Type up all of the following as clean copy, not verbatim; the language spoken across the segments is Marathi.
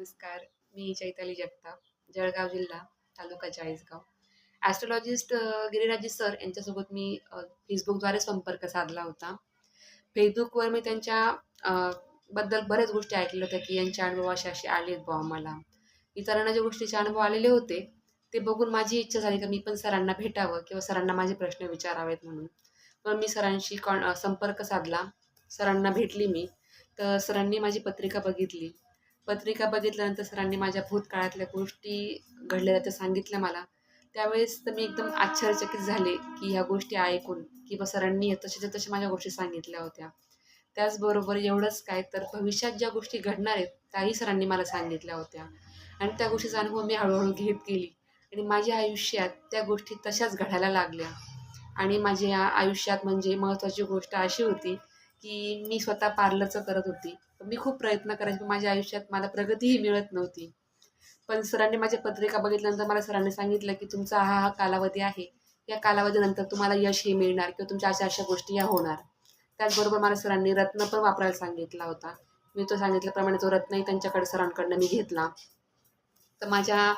नमस्कार. मी चैताली जगताप, जळगाव जिल्हा, तालुका चाळीसगाव. ॲस्ट्रोलॉजिस्ट गिरिराज सर यांच्यासोबत मी Facebookद्वारे संपर्क साधला होता. Facebookवर मी त्यांच्या अ, बद्दल बऱ्याच गोष्टी ऐकल्या होत्या, की यांचे अनुभव असे-असे आलेत बुवा आम्हाला. इतरांना ज्या गोष्टीचे अनुभव आलेले होते, ते बघून माझी इच्छा झाली, की मी पण सरांना भेटावं किंवा सरांना माझे प्रश्न विचारावेत म्हणून. मग मी सरांशी संपर्क साधला. सरांना भेटली मी. तर सरांनी माझी पत्रिका बघितली. पत्रिका बघितल्यानंतर सरांनी माझ्या भूतकाळातल्या गोष्टी घडलेल्या त्या सांगितल्या मला. त्यावेळेस तर मी एकदम आश्चर्यचकित झाले, की ह्या गोष्टी ऐकून, की बा सरांनी तशाच्या तशा माझ्या गोष्टी सांगितल्या होत्या. त्याचबरोबर एवढंच काय तर भविष्यात ज्या गोष्टी घडणार आहेत, त्याही सरांनी मला सांगितल्या होत्या. आणि त्या गोष्टीचा अनुभव मी हळू घेत गेली आणि माझ्या आयुष्यात त्या गोष्टी तशाच घडायला लागल्या. आणि माझ्या आयुष्यात म्हणजे महत्त्वाची गोष्ट अशी होती, की मी स्वतः पार्लरचं करत होती. मी खूप प्रयत्न करायचे, पण माझ्या आयुष्यात मला प्रगतीही मिळत नव्हती. पण सरांनी माझी पत्रिका बघितल्यानंतर मला सरांनी सांगितलं, की तुमचा हा कालावधी आहे. या कालावधीनंतर तुम्हाला यश हे मिळणार किंवा तुमच्या अशा-अशा गोष्टी या होणार. त्याचबरोबर मला सरांनी रत्न पण वापरायला सांगितला होता. मी तो सांगितल्याप्रमाणे तो रत्नही त्यांच्याकडे सरांकडनं मी घेतला. तर माझ्या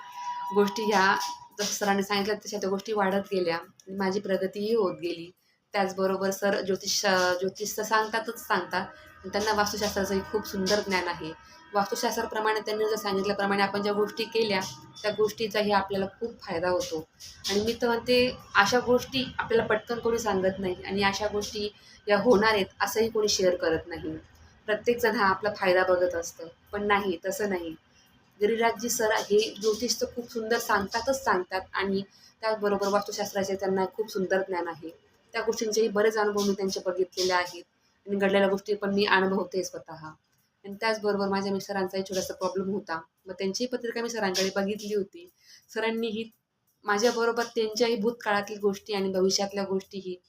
गोष्टी ह्या जसं सरांनी सांगितलं तशा त्या गोष्टी वाढत गेल्या आणि माझी प्रगतीही होत गेली. त्याचबरोबर सर ज्योतिष तर सांगतातच सांगतात. पण त्यांना वास्तुशास्त्राचंही खूप सुंदर ज्ञान आहे. वास्तुशास्त्राप्रमाणे त्यांनी जर सांगितल्याप्रमाणे आपण ज्या गोष्टी केल्या, त्या गोष्टीचाही आपल्याला खूप फायदा होतो. आणि मी तर म्हणते अशा गोष्टी आपल्याला पटकन कोणी सांगत नाही आणि अशा गोष्टी या होणार आहेत असंही कोणी शेअर करत नाही. प्रत्येकजण हा आपला फायदा बघत असतं. पण नाही, तसं नाही. गिरिराजजी सर हे ज्योतिष तर खूप सुंदर सांगतातच सांगतात आणि त्याचबरोबर वास्तुशास्त्राचे त्यांना खूप सुंदर ज्ञान आहे. त्या गोष्टींचेही बरेच अनुभव मी त्यांचे बघितलेले आहेत आणि घडलेल्या गोष्टी पण मी अनुभवते स्वतः. आणि त्याचबरोबर माझ्या मिस्टरांचाही छोटासा प्रॉब्लेम होता. मग त्यांचीही पत्रिका मी सरांकडे बघितली होती. सरांनीही माझ्याबरोबर त्यांच्याही भूतकाळातील गोष्टी आणि भविष्यातल्या गोष्टीही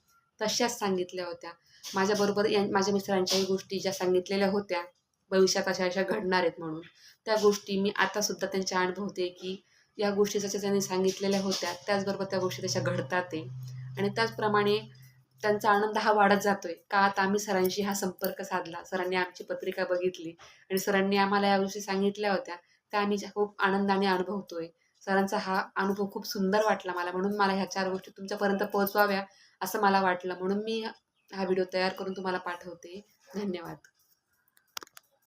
तशाच सांगितल्या होत्या. माझ्याबरोबर माझ्या मिस्टरांच्याही गोष्टी ज्या सांगितलेल्या होत्या, भविष्यात अशा-अशा घडणार आहेत म्हणून. त्या गोष्टी मी आतासुद्धा त्यांच्या अनुभवते, की या गोष्टी जशा त्यांनी सांगितलेल्या होत्या, त्याचबरोबर त्या गोष्टी तशा घडतात आहे. आणि त्याचप्रमाणे त्यांचा आनंद हा वाढत जातोय. का आता आम्ही सरांशी हा संपर्क साधला. सरांनी आमची पत्रिका बघितली आणि सरांनी आम्हाला या गोष्टी सांगितल्या होत्या. त्या आम्ही खूप आनंदाने अनुभवतोय. सरांचा हा अनुभव खूप सुंदर वाटला मला. म्हणून मला ह्या 4 गोष्टी तुमच्यापर्यंत पोहोचवाव्या असं मला वाटलं. म्हणून मी हा व्हिडिओ तयार करून तुम्हाला पाठवते. धन्यवाद.